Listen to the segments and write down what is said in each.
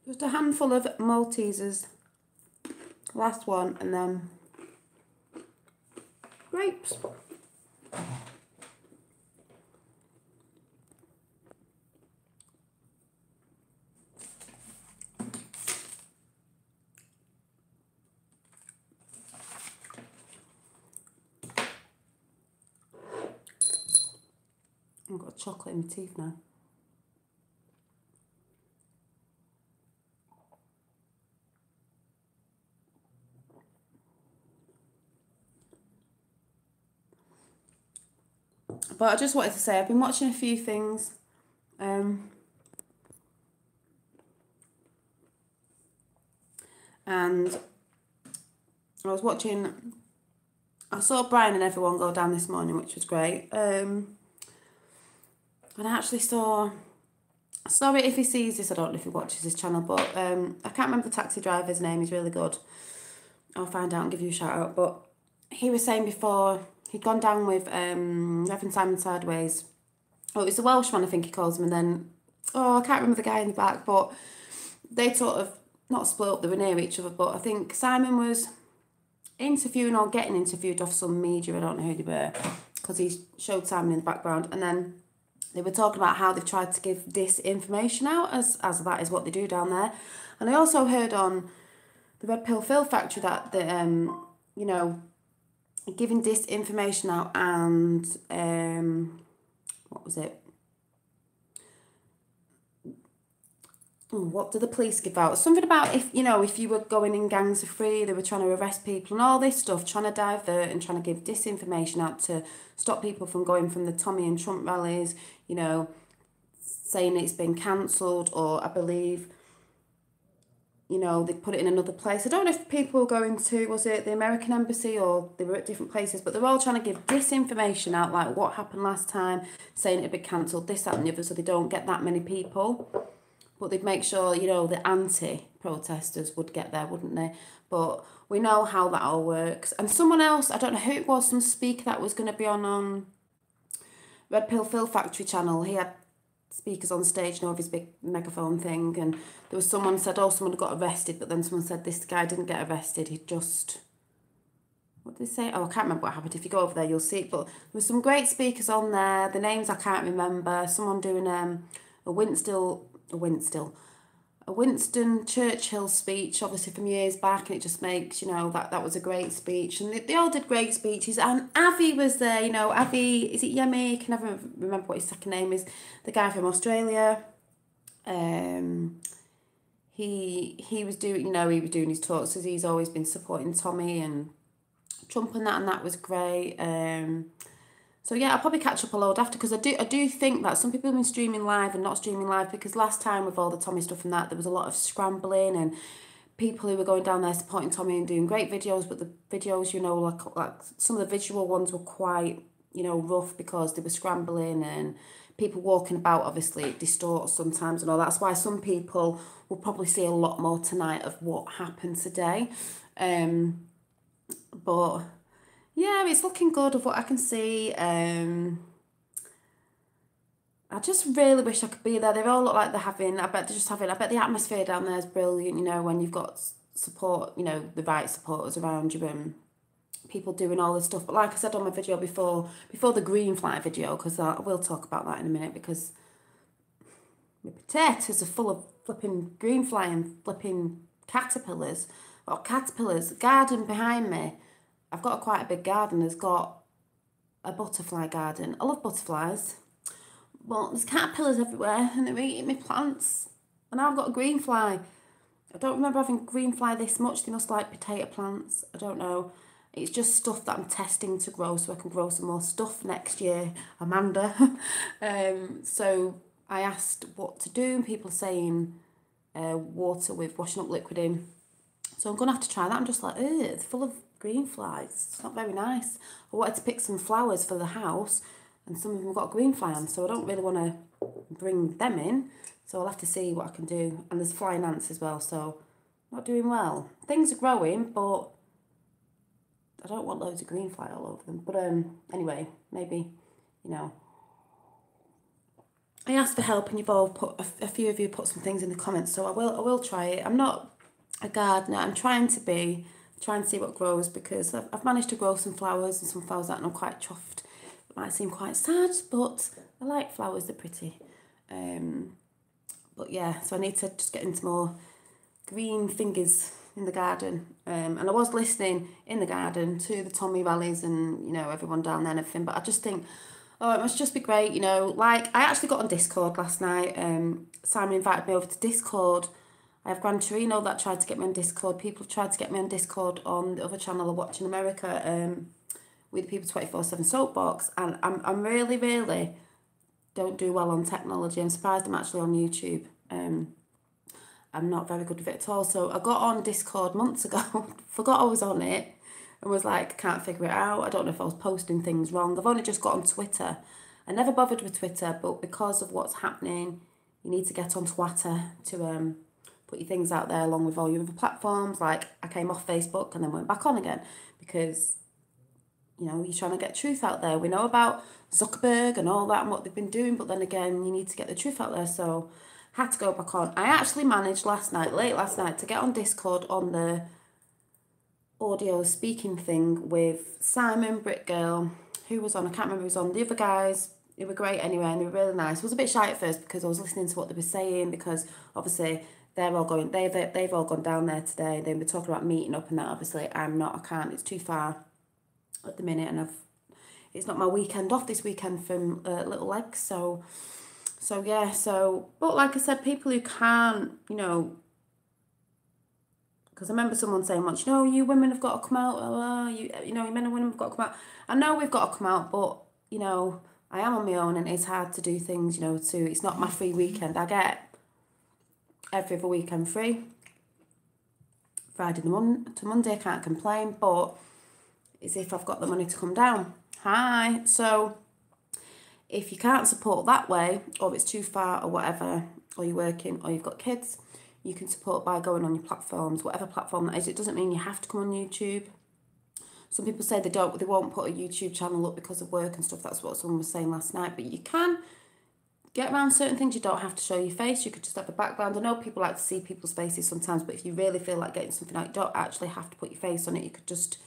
Just a handful of Maltesers. Last one, and then grapes. I've got chocolate in my teeth now. But I just wanted to say I've been watching a few things. And I saw Brian and everyone go down this morning, which was great. And I actually saw it, if he sees this, I don't know if he watches this channel, but I can't remember the taxi driver's name, he's really good. I'll find out and give you a shout out. But he was saying before, he'd gone down with Reverend Simon Sideways. Oh, it's the Welshman, I think he calls him, and then, I can't remember the guy in the back, but they sort of, not split up, they were near each other, but I think Simon was interviewing or getting interviewed off some media, I don't know who they were, because he showed Simon in the background, and then they were talking about how they've tried to give disinformation out, as that is what they do down there. And I also heard on the Red Pill Phil Factory that you know, giving disinformation out and what was it? What did the police give out? Something about if you were going in gangs of three, they were trying to arrest people and all this stuff, trying to divert and trying to give disinformation out to stop people from going from the Tommy and Trump rallies, saying it's been cancelled, or I believe, they put it in another place. I don't know if people were going to, was it the American embassy, or they were at different places, but they're all trying to give disinformation out, like what happened last time, saying it had been cancelled, this, that and the other, so they don't get that many people. But they'd make sure, the anti-protesters would get there, wouldn't they? But we know how that all works. And someone else, I don't know who it was, some speaker that was going to be on Red Pill Phil Factory channel, he had speakers on stage, with his big megaphone thing, and there was someone said, someone had got arrested, but then someone said this guy didn't get arrested, he just... What did they say? I can't remember what happened. If you go over there, you'll see it. But there were some great speakers on there. The names I can't remember. Someone doing a Winston Churchill speech, obviously from years back, and it just makes, that was a great speech. And they all did great speeches. And Avi was there, Avi, is it Yemi? I can never remember what his second name is. The guy from Australia. He was doing, he was doing his talks, as he's always been supporting Tommy and Trump and that was great. So yeah, I'll probably catch up a load after, because I do think that some people have been streaming live and not streaming live, because last time with all the Tommy stuff and that, there was a lot of scrambling and people who were going down there supporting Tommy and doing great videos, but the videos, like some of the visual ones were quite, rough, because they were scrambling and people walking about, obviously it distorts sometimes and all. That's why some people will probably see a lot more tonight of what happened today. But yeah, it's looking good of what I can see. I just really wish I could be there. They all look like they're having, I bet the atmosphere down there is brilliant, when you've got support, the right supporters around you and people doing all this stuff. But like I said on my video before the green fly video, because I will talk about that in a minute, because my potatoes are full of flipping green fly and flipping caterpillars. The garden behind me, I've got quite a big garden, has got a butterfly garden. I love butterflies. Well, there's caterpillars everywhere and they're eating my plants. And I've got a green fly. I don't remember having green fly this much. They must like potato plants. I don't know. It's just stuff that I'm testing to grow so I can grow some more stuff next year, Amanda. So I asked what to do, and people are saying water with washing up liquid in. So I'm going to have to try that. I'm just like, it's full of green flies. It's not very nice. I wanted to pick some flowers for the house, and some of them got a green fly on, so I don't really want to bring them in. So I'll have to see what I can do. And there's flying ants as well, so not doing well. Things are growing, but I don't want loads of green fly all over them. But anyway, maybe, I asked for help, and you've all put a few of you put some things in the comments, so I will try it. I'm not a gardener. I'm trying to be, trying to see what grows, because I've managed to grow some flowers and some flowers that I'm quite chuffed. It might seem quite sad, but I like flowers. They're pretty. But yeah, so I need to just get into more green fingers in the garden. And I was listening in the garden to the Tommy Valleys and, you know, everyone down there and everything. But I just think, oh, it must just be great, you know. Like, I actually got on Discord last night. Simon invited me over to Discord. I have Gran Torino that tried to get me on Discord. People have tried to get me on Discord on the other channel I watch in America, with the People 24/7 Soapbox. And I'm really, really don't do well on technology. I'm surprised I'm actually on YouTube. I'm not very good with it at all. So I got on Discord months ago, forgot I was on it, and was like, I can't figure it out. I don't know if I was posting things wrong. I've only just got on Twitter. I never bothered with Twitter, but because of what's happening, you need to get on Twitter to put your things out there along with all your other platforms. Like, I came off Facebook and then went back on again because, you know, you're trying to get truth out there. We know about Zuckerberg and all that and what they've been doing, but then again, you need to get the truth out there. So had to go back on. I actually managed late last night, to get on Discord on the audio speaking thing with Simon, Brit Girl, who was on, I can't remember who was on, the other guys. They were great anyway, and they were really nice. I was a bit shy at first because I was listening to what they were saying, because obviously they've all gone down there today. They were talking about meeting up and that. Obviously I'm not, I can't, it's too far at the minute, and it's not my weekend off this weekend from Little Legs, so yeah, but like I said, people who can't, you know, because I remember someone saying once, you know, you women have got to come out, you know, you men and women have got to come out. I know we've got to come out, but, you know, I am on my own, and it's hard to do things, you know, it's not my free weekend. I get every other weekend free. Friday to Monday, I can't complain, but it's if I've got the money to come down. Hi, so if you can't support that way, or it's too far or whatever, or you're working or you've got kids, you can support by going on your platforms, whatever platform that is. It doesn't mean you have to come on YouTube. Some people say they won't put a YouTube channel up because of work and stuff. That's what someone was saying last night. But you can get around certain things. You don't have to show your face. You could just have a background. I know people like to see people's faces sometimes, but if you really feel like getting something out, you don't actually have to put your face on it. You could just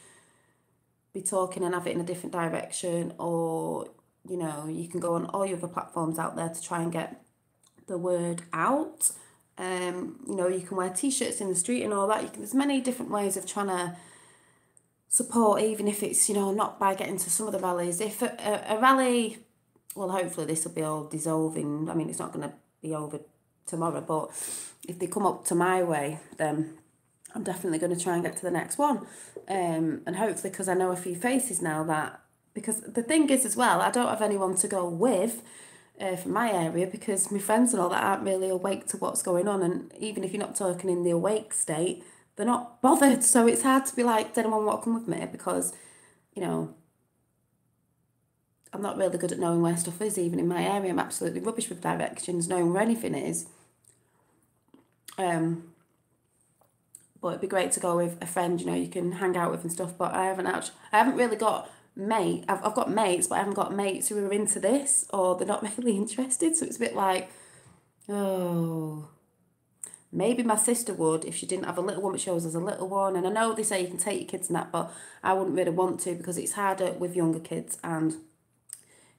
be talking and have it in a different direction, or, you know, you can go on all your other platforms out there to try and get the word out. You know, you can wear t-shirts in the street and all that. There's many different ways of trying to support, even if it's, you know, not by getting to some of the rallies. If a rally, well, hopefully this will be all dissolving. I mean, it's not going to be over tomorrow, but if they come up to my way, then I'm definitely going to try and get to the next one. And hopefully, because I know a few faces now, that, because the thing is as well, I don't have anyone to go with from my area, because my friends and all that aren't really awake to what's going on. And even if you're not talking in the awake state, they're not bothered. So it's hard to be like, does anyone want to come with me? Because, you know, I'm not really good at knowing where stuff is, even in my area. I'm absolutely rubbish with directions, knowing where anything is. But it'd be great to go with a friend, you know, you can hang out with and stuff. But I haven't really got I've got mates, but I haven't got mates who are into this, or they're not really interested. So it's a bit like, oh, maybe my sister would if she didn't have a little one, but she always has a little one. And I know they say you can take your kids and that, but I wouldn't really want to, because it's harder with younger kids. And,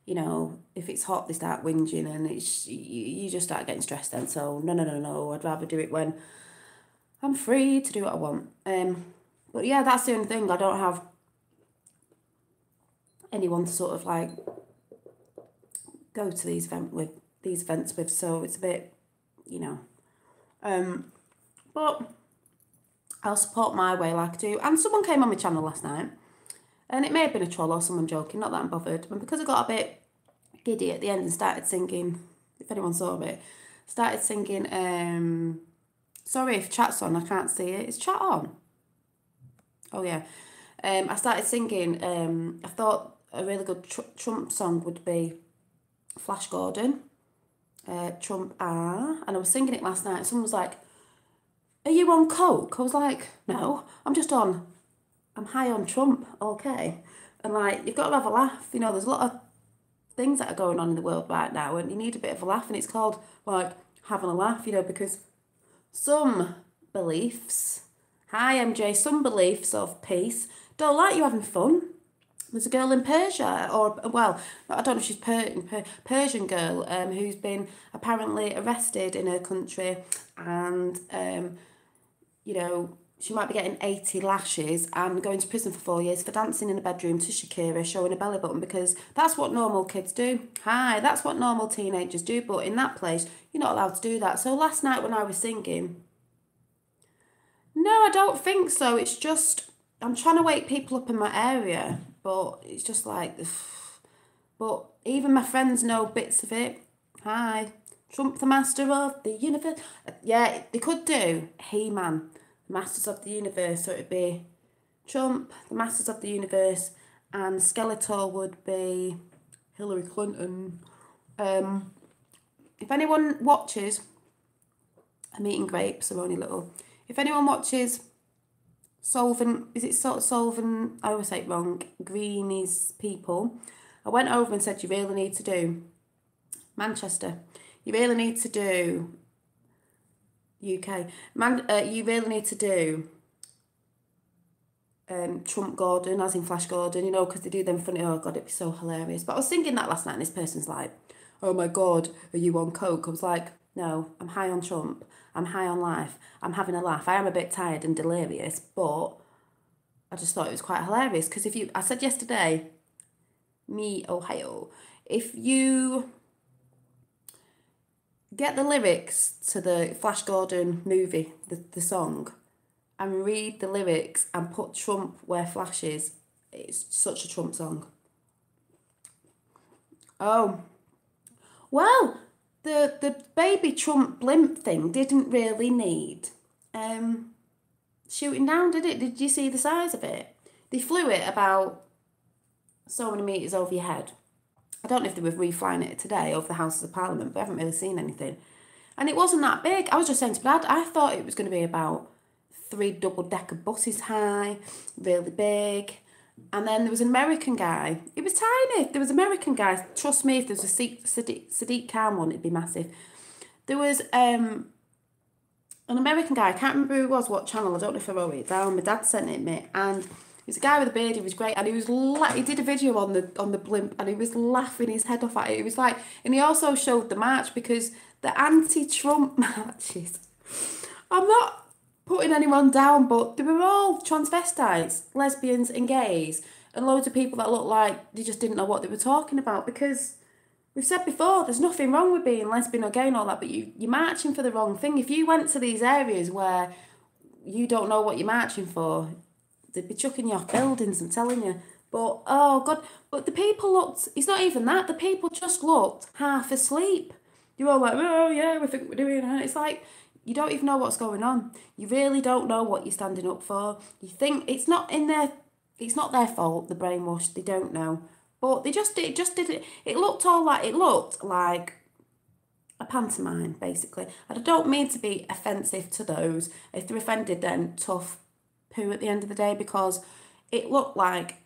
you know, if it's hot, they start whinging, and you just start getting stressed then. So no, I'd rather do it when I'm free to do what I want. But yeah, that's the only thing. I don't have anyone to sort of like go to these events with, so it's a bit, you know. But I'll support my way like I do. And someone came on my channel last night, and it may have been a troll or someone joking, not that I'm bothered. But because I got a bit giddy at the end and started singing, if anyone saw it, started singing, sorry if chat's on, I can't see it. Is chat on? Oh yeah. I started singing, I thought a really good Trump song would be Flash Gordon, Trump and I was singing it last night, and someone was like, are you on coke? I was like, no, I'm high on Trump, okay. And like, you've got to have a laugh, you know, there's a lot of things that are going on in the world right now, and you need a bit of a laugh, and it's called, like, having a laugh, you know, because some beliefs, hi MJ, some beliefs of peace don't like you having fun. There's a girl in Persia, or, well, I don't know if she's Persian girl, who's been apparently arrested in her country, and, you know, she might be getting 80 lashes and going to prison for 4 years for dancing in a bedroom to Shakira, showing a belly button, because that's what normal kids do. Hi, that's what normal teenagers do, but in that place, you're not allowed to do that. So last night when I was singing, no, I don't think so. It's just, I'm trying to wake people up in my area, but it's just like, but even my friends know bits of it. Hi, Trump the Master of the Universe. Yeah, they could do He-Man, the Masters of the Universe. So it'd be Trump, the Masters of the Universe, and Skeletor would be Hillary Clinton. If anyone watches, I'm eating grapes, they're only little. If anyone watches Solvent, is it Solvent, I always say it wrong, Greenie's People, I went over and said, you really need to do Manchester. You really need to do UK. You really need to do Trump Gordon, as in Flash Gordon, you know, because they do them funny. Oh, God, it'd be so hilarious. But I was thinking that last night, and this person's like, oh, my God, are you on coke? I was like, no, I'm high on Trump. I'm high on life. I'm having a laugh. I am a bit tired and delirious, but I just thought it was quite hilarious. Because I said yesterday, me, Ohio, if you get the lyrics to the Flash Gordon movie, the song, and read the lyrics and put Trump where Flash is, it's such a Trump song. Oh, well, the baby Trump blimp thing didn't really need shooting down, did it? Did you see the size of it? They flew it about so many metres over your head. I don't know if they were reflying it today over the Houses of Parliament, but I haven't really seen anything. And it wasn't that big. I was just saying to Brad, I thought it was going to be about 3 double-decker buses high, really big. And then there was an American guy. It was tiny. There was an American guy. Trust me, if there was a Sadiq Khan one, it'd be massive. There was an American guy. I can't remember who it was, what channel. I don't know if I wrote it down. My dad sent it me. And he was a guy with a beard. He was great. And he was he did a video on the blimp, and he was laughing his head off at it. It was like, and he also showed the march, because the anti-Trump marches, I'm not putting anyone down, but they were all transvestites, lesbians and gays, and loads of people that looked like they just didn't know what they were talking about, because we've said before, there's nothing wrong with being lesbian or gay and all that, but you're marching for the wrong thing. If you went to these areas where you don't know what you're marching for, they'd be chucking you off buildings, I'm telling you. But, oh God, but the people looked, it's not even that, the people just looked half asleep. You're all like, oh yeah, we think we're doing it. It's like, you don't even know what's going on. You really don't know what you're standing up for. You think it's not their fault, the brainwashed, they don't know. But it just did it. It looked like a pantomime, basically. And I don't mean to be offensive to those. If they're offended, then tough poo at the end of the day, because it looked like,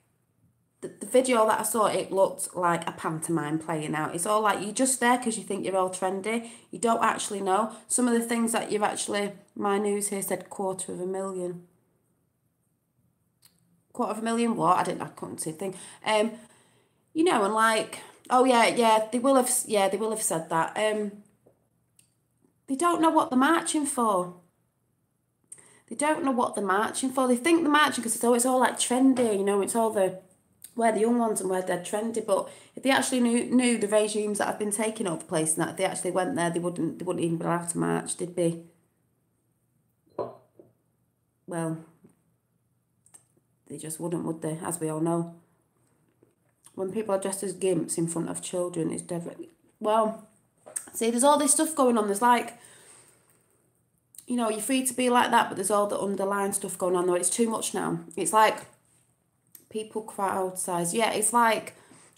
the video that I saw, it looked like a pantomime playing out. It's all like, you're just there because you think you're all trendy. You don't actually know. Some of the things that you've actually, my news here said 250,000. 250,000 what? I couldn't see a thing. You know, and like, oh yeah, they will have said that. They don't know what they're marching for. They don't know what they're marching for. They think they're marching because it's all like trendy, you know, it's all where the young ones and where they're trendy. But if they actually knew the regimes that have been taking over the place, and that if they actually went there, they wouldn't even be allowed to march. They'd be, well, they just wouldn't, would they? As we all know, when people are dressed as gimps in front of children, it's definitely, well, see, there's all this stuff going on. There's like, you know, you're free to be like that, but there's all the underlying stuff going on, though. It's too much now. It's like people crowd size. Yeah, it's like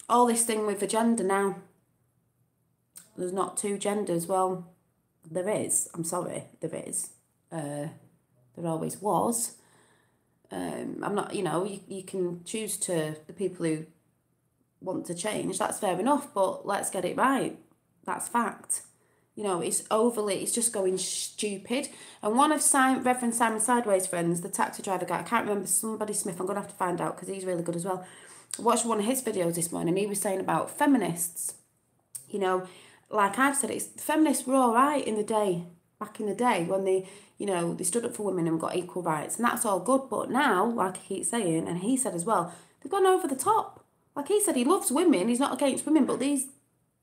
all this thing with the gender now. There's not 2 genders. Well, there is. I'm sorry, there is. There always was. I'm not, you know, you can choose to, the people who want to change, that's fair enough, but let's get it right. That's fact. You know, it's just going stupid. And one of Reverend Simon Sideways' friends, the taxi driver guy, I can't remember, somebody Smith, I'm going to have to find out because he's really good as well. I watched one of his videos this morning. He was saying about feminists. You know, like I've said, feminists were all right back in the day when they, you know, they stood up for women and got equal rights. And that's all good. But now, like I keep saying, and he said as well, they've gone over the top. Like he said, he loves women. He's not against women. But these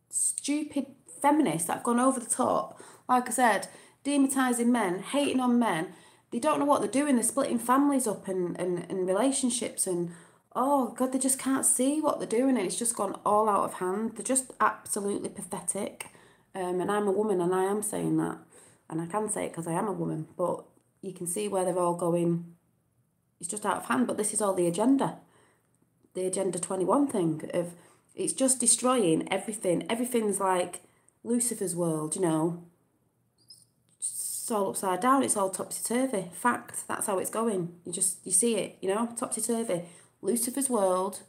stupid feminists that have gone over the top, like I said, demonising men, hating on men, they don't know what they're doing. They're splitting families up and relationships, and oh God, they just can't see what they're doing, and it's just gone all out of hand. They're just absolutely pathetic. And I'm a woman, and I am saying that, and I can say it because I am a woman, but you can see where they're all going. It's just out of hand. But this is all the Agenda 21 thing of, it's just destroying everything. Everything's like Lucifer's world, you know. It's all upside down. It's all topsy-turvy. Fact. That's how it's going. You see it, you know, topsy-turvy. Lucifer's world.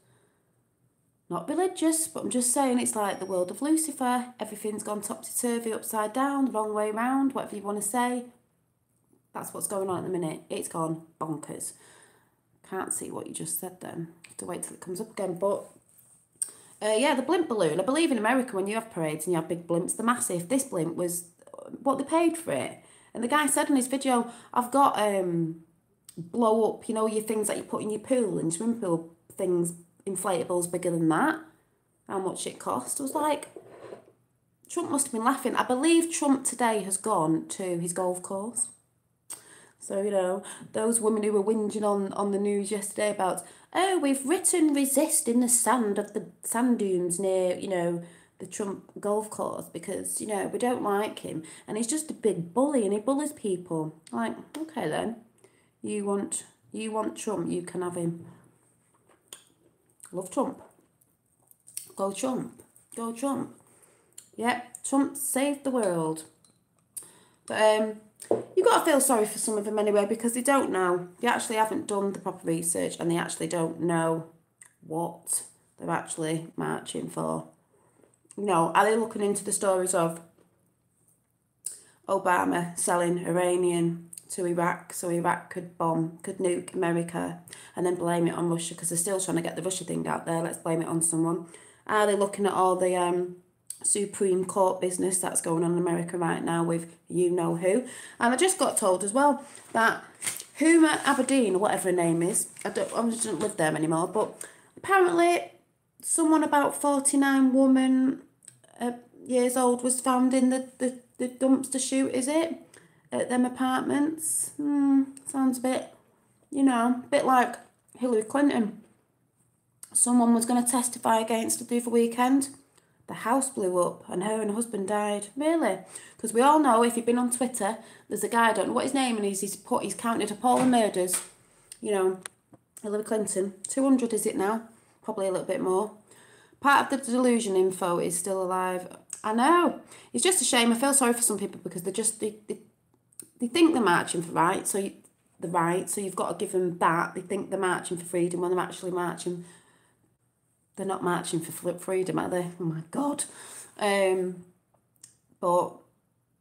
Not religious, but I'm just saying it's like the world of Lucifer. Everything's gone topsy-turvy, upside down, the wrong way round, whatever you want to say. That's what's going on at the minute. It's gone bonkers. Can't see what you just said then. Have to wait till it comes up again. But yeah, the blimp balloon. I believe in America when you have parades and you have big blimps, they're massive. This blimp was what they paid for it. And the guy said in his video, I've got blow up, you know, your things that you put in your pool and swimming pool things, inflatables bigger than that. How much it cost. I was like, Trump must have been laughing. I believe Trump today has gone to his golf course. So, you know, those women who were whinging on the news yesterday about, oh, we've written resist in the sand of the sand dunes near, you know, the Trump golf course because, you know, we don't like him. And he's just a big bully and he bullies people. Like, okay then, you want Trump, you can have him. Love Trump. Go Trump. Go Trump. Yep, Trump saved the world. But you've got to feel sorry for some of them anyway because they don't know. They actually haven't done the proper research and they actually don't know what they're actually marching for. You know, are they looking into the stories of Obama selling uranium to Iraq so Iraq could nuke America and then blame it on Russia because they're still trying to get the Russia thing out there. Let's blame it on someone. Are they looking at all the Supreme Court business that's going on in America right now with you know who? And I just got told as well that Huma Aberdeen, or whatever her name is, I just don't live there anymore, but apparently someone about 49 years old was found in the dumpster chute, is it? At them apartments. Sounds a bit, you know, a bit like Hillary Clinton. Someone was going to testify against her the other weekend. The house blew up and her husband died. Really? Because we all know, if you've been on Twitter, there's a guy, I don't know what his name is, he's counted up all the murders. You know, Hillary Clinton. 200 is it now? Probably a little bit more. Part of the delusion info is still alive. I know. It's just a shame. I feel sorry for some people because they think they're marching for right, so you've got to give them that. They think they're marching for freedom when they're actually marching. They're not marching for freedom, are they? Oh my God. But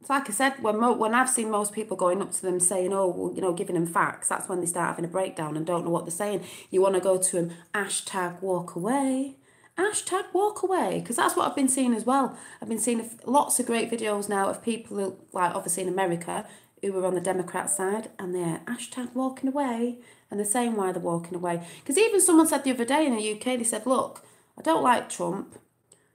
it's like I said, when I've seen most people going up to them saying, oh, well, you know, giving them facts, that's when they start having a breakdown and don't know what they're saying. You want to go to them, hashtag walk away. Hashtag walk away. Because that's what I've been seeing as well. I've been seeing lots of great videos now of people who, like obviously in America, who were on the Democrat side and they're hashtag walking away and they're saying why they're walking away. Because even someone said the other day in the UK, they said, look, I don't like Trump,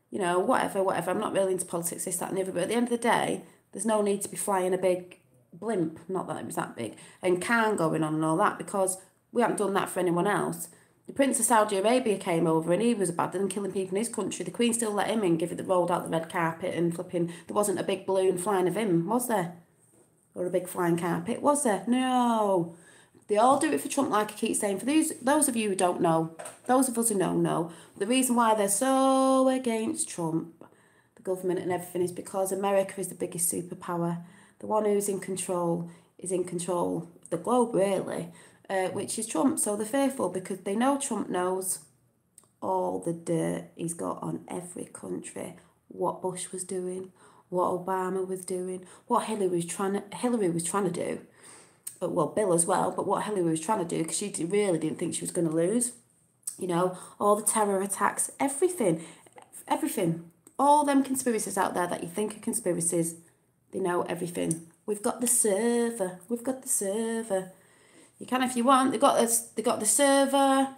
you know, whatever, I'm not really into politics, this, that and the other, but at the end of the day, there's no need to be flying a big blimp, not that it was that big, and can going on and all that, because we haven't done that for anyone else. The Prince of Saudi Arabia came over and he was bad and killing people in his country. The Queen still let him in, rolled out the red carpet and flipping, there wasn't a big balloon flying of him, was there? Or a big flying carpet, was there? No. They all do it for Trump, like I keep saying. For those of you who don't know, those of us who know, the reason why they're so against Trump, the government and everything, is because America is the biggest superpower. The one who's in control is in control of the globe, really, which is Trump. So they're fearful because they know Trump knows all the dirt he's got on every country. What Bush was doing, what Obama was doing, what Hillary was trying to do. Well, Bill as well, but what Hillary was trying to do, because she really didn't think she was going to lose. You know, all the terror attacks, everything. All them conspiracies out there that you think are conspiracies, they know everything. We've got the server. You can if you want. They got the server.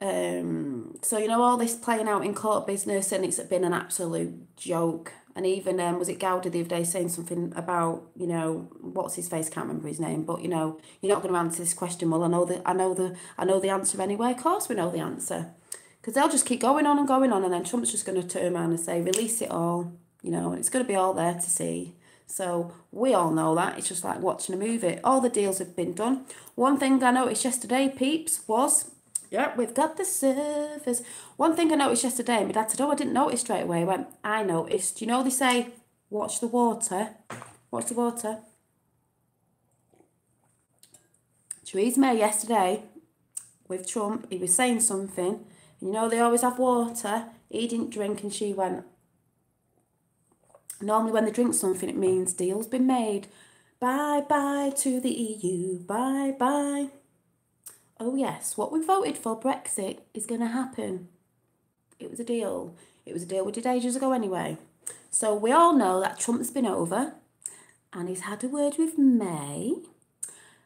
So, you know, all this playing out in court business, and it's been an absolute joke. And even, was it Gowda the other day saying something about, you know, what's his face, can't remember his name, but, you know, you're not going to answer this question. Well, I know the answer anyway. Of course we know the answer. Because they'll just keep going on, and then Trump's just going to turn around and say, release it all, you know, and it's going to be all there to see. So we all know that. It's just like watching a movie. All the deals have been done. One thing I noticed yesterday, peeps, was... Yep, we've got the servers. One thing I noticed yesterday, my dad said, oh, I didn't notice straight away. I went, I noticed. You know, they say, watch the water. Watch the water. Theresa May yesterday, with Trump, he was saying something. And you know, they always have water. He didn't drink, and she went, normally when they drink something, it means deal's been made. Bye-bye to the EU. Bye-bye. Oh yes, what we voted for, Brexit, is going to happen. It was a deal. It was a deal we did ages ago anyway. So we all know that Trump's been over, and he's had a word with May,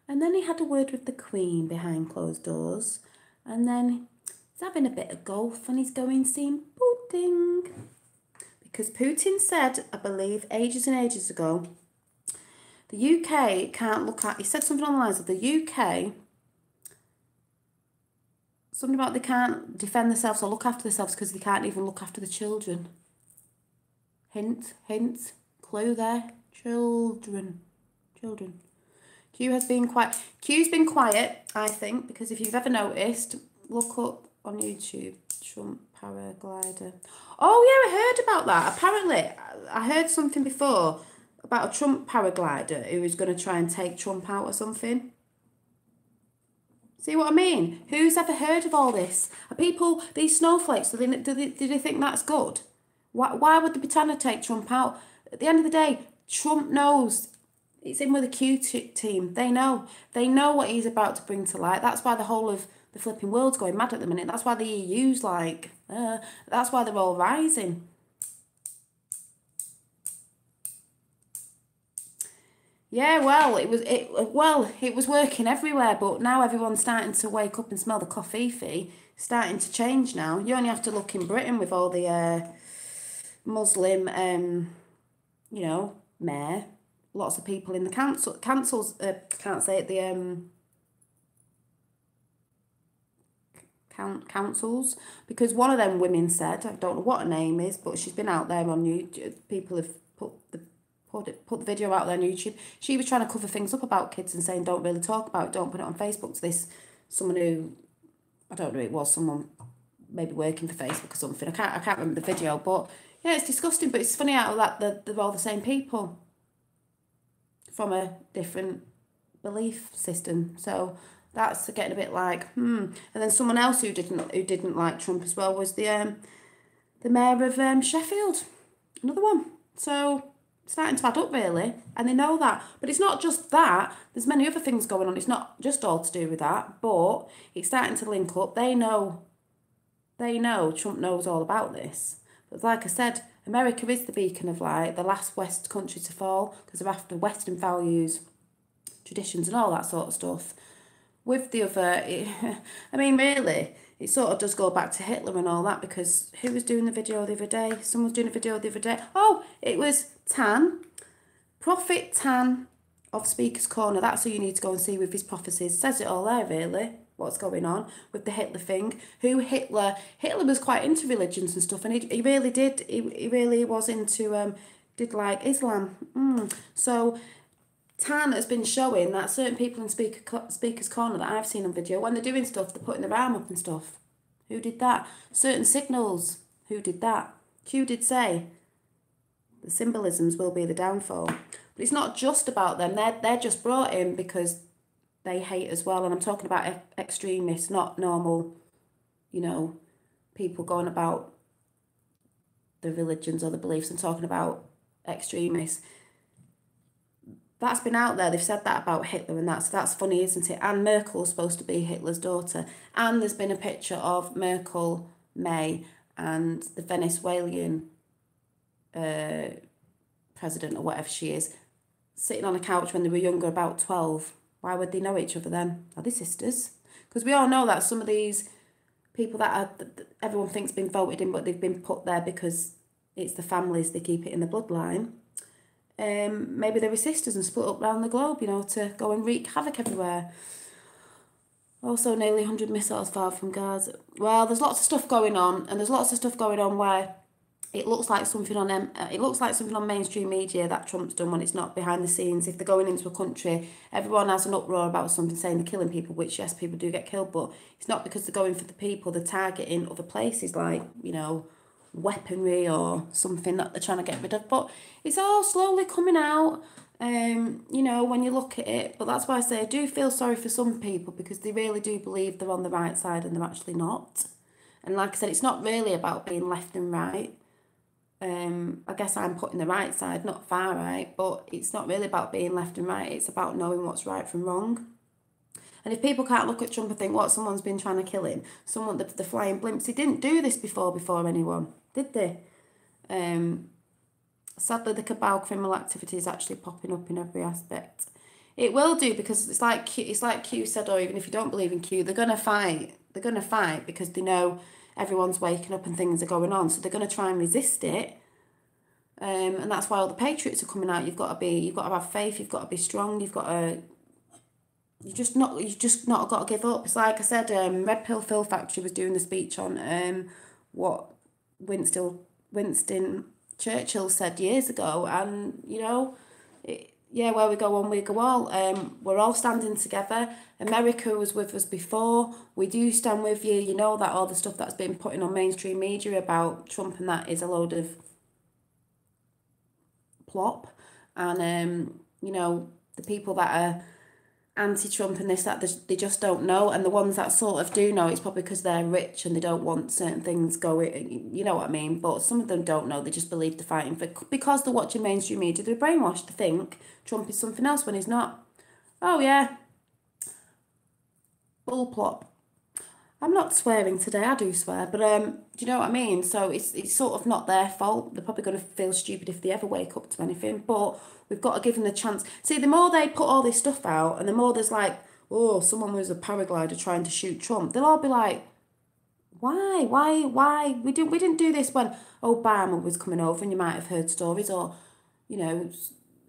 and then he had a word with the Queen behind closed doors, and then he's having a bit of golf, and he's going seeing Putin. Because Putin said, I believe, ages and ages ago, the UK can't look at... He said something on the lines of the UK... Something about they can't defend themselves or look after themselves because they can't even look after the children. Hint, clue there. Children. Q's been quiet, I think, because if you've ever noticed, look up on YouTube, Trump paraglider. Oh yeah, I heard about that. Apparently, I heard something before about a Trump paraglider who was going to try and take Trump out or something. See what I mean? Who's ever heard of all this? Are people, these snowflakes, do they think that's good? Why would they be trying to take Trump out? At the end of the day, Trump knows. It's in with the Q team. They know. They know what he's about to bring to light. That's why the whole of the flipping world's going mad at the minute. That's why the EU's like, that's why they're all rising. Yeah, well, it was working everywhere, but now everyone's starting to wake up and smell the coffee. Starting to change now. You only have to look in Britain with all the Muslim, you know, mayor. Lots of people in the councils. Can't say it. The councils, because one of them women said, I don't know what her name is, but she's been out there on YouTube. People have put the video out there on YouTube. She was trying to cover things up about kids and saying, don't really talk about it, don't put it on Facebook. To this, someone who, I don't know, it was someone maybe working for Facebook or something. I can't remember the video, but yeah, it's disgusting. But it's funny out of that they're all the same people from a different belief system. So that's getting a bit like, And then someone else who didn't like Trump as well was the mayor of Sheffield, another one. So starting to add up really, and they know that. But it's not just that. There's many other things going on. It's not just all to do with that, but it's starting to link up. They know. Trump knows all about this. But like I said, America is the beacon of light, the last West country to fall, because they're after Western values, traditions and all that sort of stuff. With the other, I mean, really, it sort of does go back to Hitler and all that, because who was doing the video the other day? Someone was doing a video the other day. Oh, it was Tan, Prophet Tan of Speaker's Corner. That's who you need to go and see with his prophecies. Says it all there, really, what's going on with the Hitler thing. Hitler was quite into religions and stuff, and he really did. He really was into, did like Islam. So Tan has been showing that certain people in Speaker's Corner that I've seen on video, when they're doing stuff, they're putting their arm up and stuff. Who did that? Certain signals. Who did that? Q did say the symbolisms will be the downfall. But it's not just about them. They're just brought in because they hate as well. And I'm talking about extremists, not normal, you know, people going about the religions or the beliefs and talking about extremists. That's been out there. They've said that about Hitler, and that's funny, isn't it? And Merkel's supposed to be Hitler's daughter. And there's been a picture of Merkel, May, and the Venezuelan president, or whatever she is, sitting on a couch when they were younger, about 12. Why would they know each other then? Are they sisters? Because we all know that some of these people everyone thinks been voted in, but they've been put there because it's the families, they keep it in the bloodline. Maybe they were sisters and split up around the globe, to go and wreak havoc everywhere. Also, nearly 100 missiles fired from Gaza. Well, there's lots of stuff going on, and there's lots of stuff going on where it looks like something on mainstream media that Trump's done when it's not behind the scenes. If they're going into a country, everyone has an uproar about something, saying they're killing people, which, yes, people do get killed, but it's not because they're going for the people. They're targeting other places like, weaponry or something that they're trying to get rid of. But it's all slowly coming out, when you look at it. But that's why I say I do feel sorry for some people, because they really do believe they're on the right side and they're actually not. And like I said, it's not really about being left and right. I guess I'm putting the right side, not far right, but it's not really about being left and right. It's about knowing what's right from wrong. And if people can't look at Trump and think, what, someone's been trying to kill him, the flying blimps, they didn't do this before anyone, did they? Sadly, the cabal criminal activity is actually popping up in every aspect. It will do, because it's like Q said, or even if you don't believe in Q, they're going to fight. They're going to fight because they know everyone's waking up and things are going on, so they're going to try and resist it. And that's why all the patriots are coming out. You've got to have faith. You've got to be strong. You just not got to give up. It's like I said, Red Pill Phil Factory was doing the speech on what Winston Churchill said years ago, and where we go one, we go all. We're all standing together. America was with us before. We do stand with you. You know that all the stuff that's been put in on mainstream media about Trump and that is a load of plop. And the people that are anti-Trump and this, that, they just don't know. And the ones that sort of do know, it's probably because they're rich and they don't want certain things going, you know what I mean? But some of them don't know, they just believe they're fighting for, because they're watching mainstream media, they're brainwashed to think Trump is something else when he's not. Oh yeah, bull plop. I'm not swearing today, I do swear, but do you know what I mean? So it's sort of not their fault. They're probably going to feel stupid if they ever wake up to anything, but we've got to give them the chance. See, the more they put all this stuff out, and the more there's like, oh, someone was a paraglider trying to shoot Trump, they'll all be like, why? We didn't do this when Obama was coming over, and you might have heard stories, or,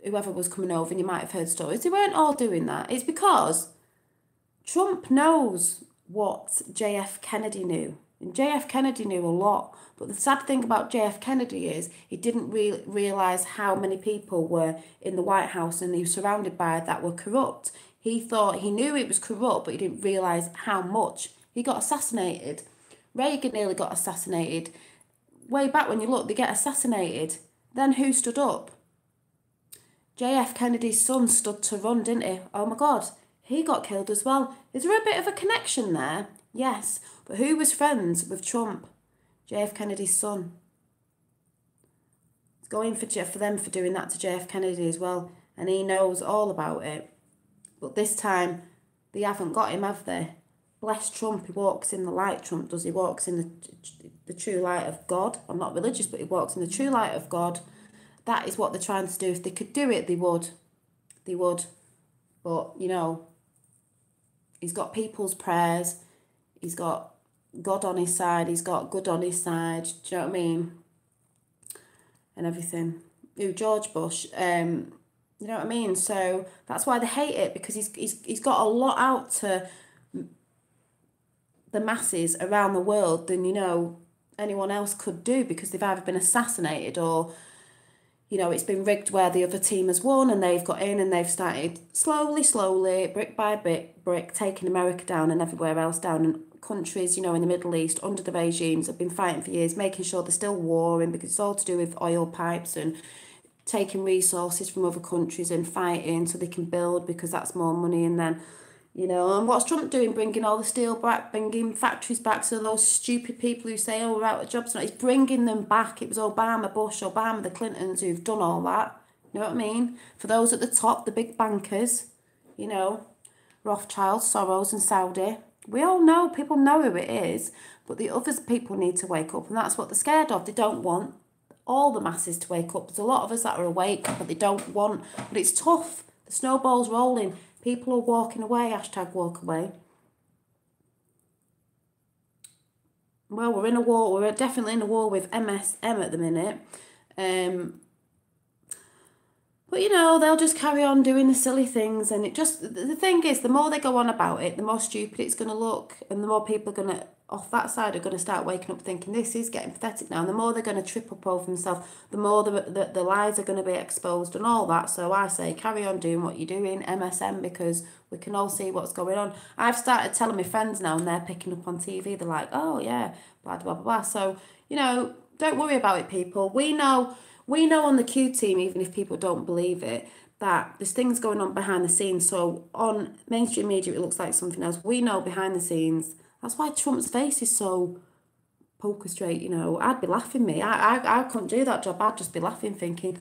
whoever was coming over and you might have heard stories. They weren't all doing that. It's because Trump knows what JF Kennedy knew. And JF Kennedy knew a lot. But the sad thing about JF Kennedy is he didn't realise how many people were in the White House and he was surrounded by that were corrupt. He knew it was corrupt, but he didn't realise how much. He got assassinated. Reagan nearly got assassinated. Way back when you look, they get assassinated. Then who stood up? JF Kennedy's son stood to run, didn't he? Oh my God. He got killed as well. Is there a bit of a connection there? Yes. But who was friends with Trump? JF Kennedy's son. It's going for them for doing that to JF Kennedy as well. And he knows all about it. But this time, they haven't got him, have they? Bless Trump. He walks in the light, Trump does. He walks in the true light of God. I'm not religious, but he walks in the true light of God. That is what they're trying to do. If they could do it, they would. They would. But, he's got people's prayers. He's got God on his side. He's got good on his side. Do you know what I mean? And everything. George Bush. You know what I mean? So that's why they hate it, because he's got a lot out to the masses around the world than, anyone else could do, because they've either been assassinated or, it's been rigged where the other team has won and they've got in and they've started slowly, brick by brick, taking America down and everywhere else down. And countries, in the Middle East, under the regimes, have been fighting for years, making sure they're still warring, because it's all to do with oil pipes and taking resources from other countries and fighting so they can build, because that's more money. And then, You know, and what's Trump doing? Bringing all the steel back, bringing factories back. So those stupid people who say, oh, we're out of jobs, he's bringing them back. It was Obama, Bush, Obama, the Clintons who've done all that. You know what I mean? For those at the top, the big bankers, you know, Rothschild, Soros and Saudi. We all know, people know who it is, but the other people need to wake up, and that's what they're scared of. They don't want all the masses to wake up. There's a lot of us that are awake, but they don't want. But it's tough. The snowball's rolling. People are walking away. Hashtag walk away. Well, we're in a war. We're definitely in a war with MSM at the minute. But, you know, they'll just carry on doing the silly things. And it just, the thing is, the more they go on about it, the more stupid it's going to look. And the more people are going to, off that side, are going to start waking up thinking, this is getting pathetic now. And the more they're going to trip up over themselves, the more the lies are going to be exposed and all that. So I say, carry on doing what you're doing, MSM, because we can all see what's going on. I've started telling my friends now, and they're picking up on TV. They're like, oh, yeah, blah, blah, blah, blah. So, you know, don't worry about it, people. We know on the Q team, even if people don't believe it, that there's things going on behind the scenes. So on mainstream media, it looks like something else. We know behind the scenes. That's why Trump's face is so poker straight, you know. I'd be laughing me. I couldn't do that job. I'd just be laughing, thinking,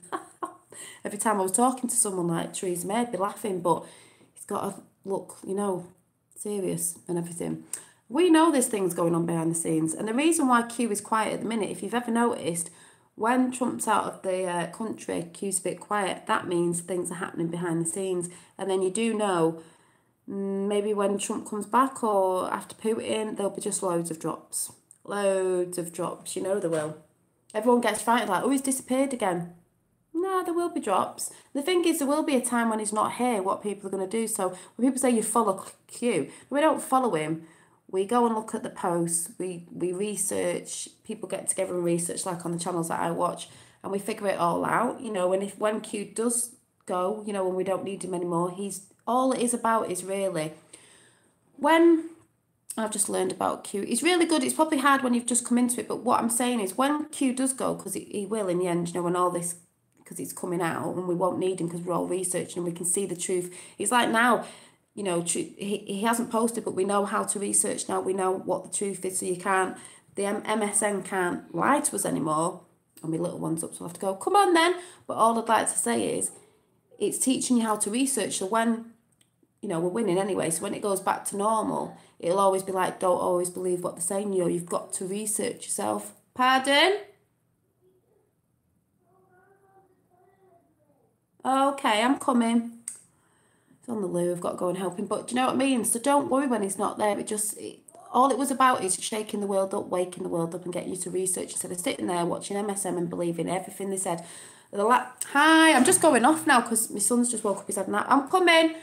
every time I was talking to someone like Theresa May, I'd be laughing. But he's got to look, you know, serious and everything. We know there's things going on behind the scenes. And the reason why Q is quiet at the minute, if you've ever noticed, when Trump's out of the country, Q's a bit quiet, that means things are happening behind the scenes. And then you do know, maybe when Trump comes back or after Putin, there'll be just loads of drops. Loads of drops, you know there will. Everyone gets frightened, like, oh, he's disappeared again. No, there will be drops. The thing is, there will be a time when he's not here, what people are going to do. So when people say you follow Q, we don't follow him. We go and look at the posts, we research, people get together and research, like on the channels that I watch, and we figure it all out, you know. And when Q does go, you know, when we don't need him anymore, all it is about is really, when I've just learned about Q, it's really good. It's probably hard when you've just come into it, but what I'm saying is, when Q does go, because he will in the end, you know, when all this, because it's coming out and we won't need him because we're all researching and we can see the truth. It's like now, you know, he hasn't posted, but we know how to research now. We know what the truth is, so you can't, the MSN can't lie to us anymore. And my little one's up, so I'll have to go, come on then. But all I'd like to say is, it's teaching you how to research. So when, you know, we're winning anyway, so when it goes back to normal, it'll always be like, don't always believe what they're saying, you know, you've got to research yourself. Pardon? Okay, I'm coming. On the loo, I've got to go and help him. But do you know what I mean? So don't worry when he's not there. All it was about is shaking the world up, waking the world up, and getting you to research instead of sitting there watching MSM and believing everything they said. Hi, I'm just going off now because my son's just woke up. He's had a nap. I'm coming.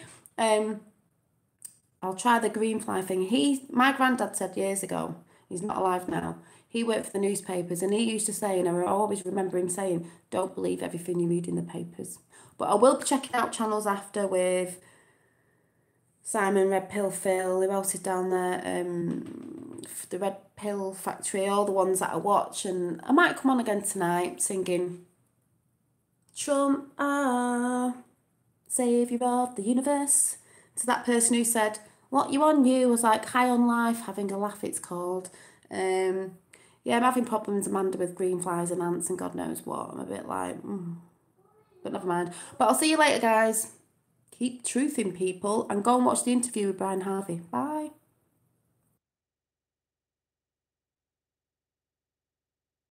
I'll try the green fly thing. My granddad said years ago, he's not alive now, he worked for the newspapers, and he used to say, and I always remember him saying, don't believe everything you read in the papers. But I will be checking out channels after with Simon, Red Pill Phil, who else is down there, the Red Pill Factory, all the ones that I watch. And I might come on again tonight singing, Trump, saviour of the universe. To that person who said, what you on you? Was like, high on life, having a laugh it's called. Yeah, I'm having problems, Amanda, with green flies and ants and God knows what. I'm a bit like, but never mind. But I'll see you later, guys. Keep truthing, people, and go and watch the interview with Brian Harvey. Bye.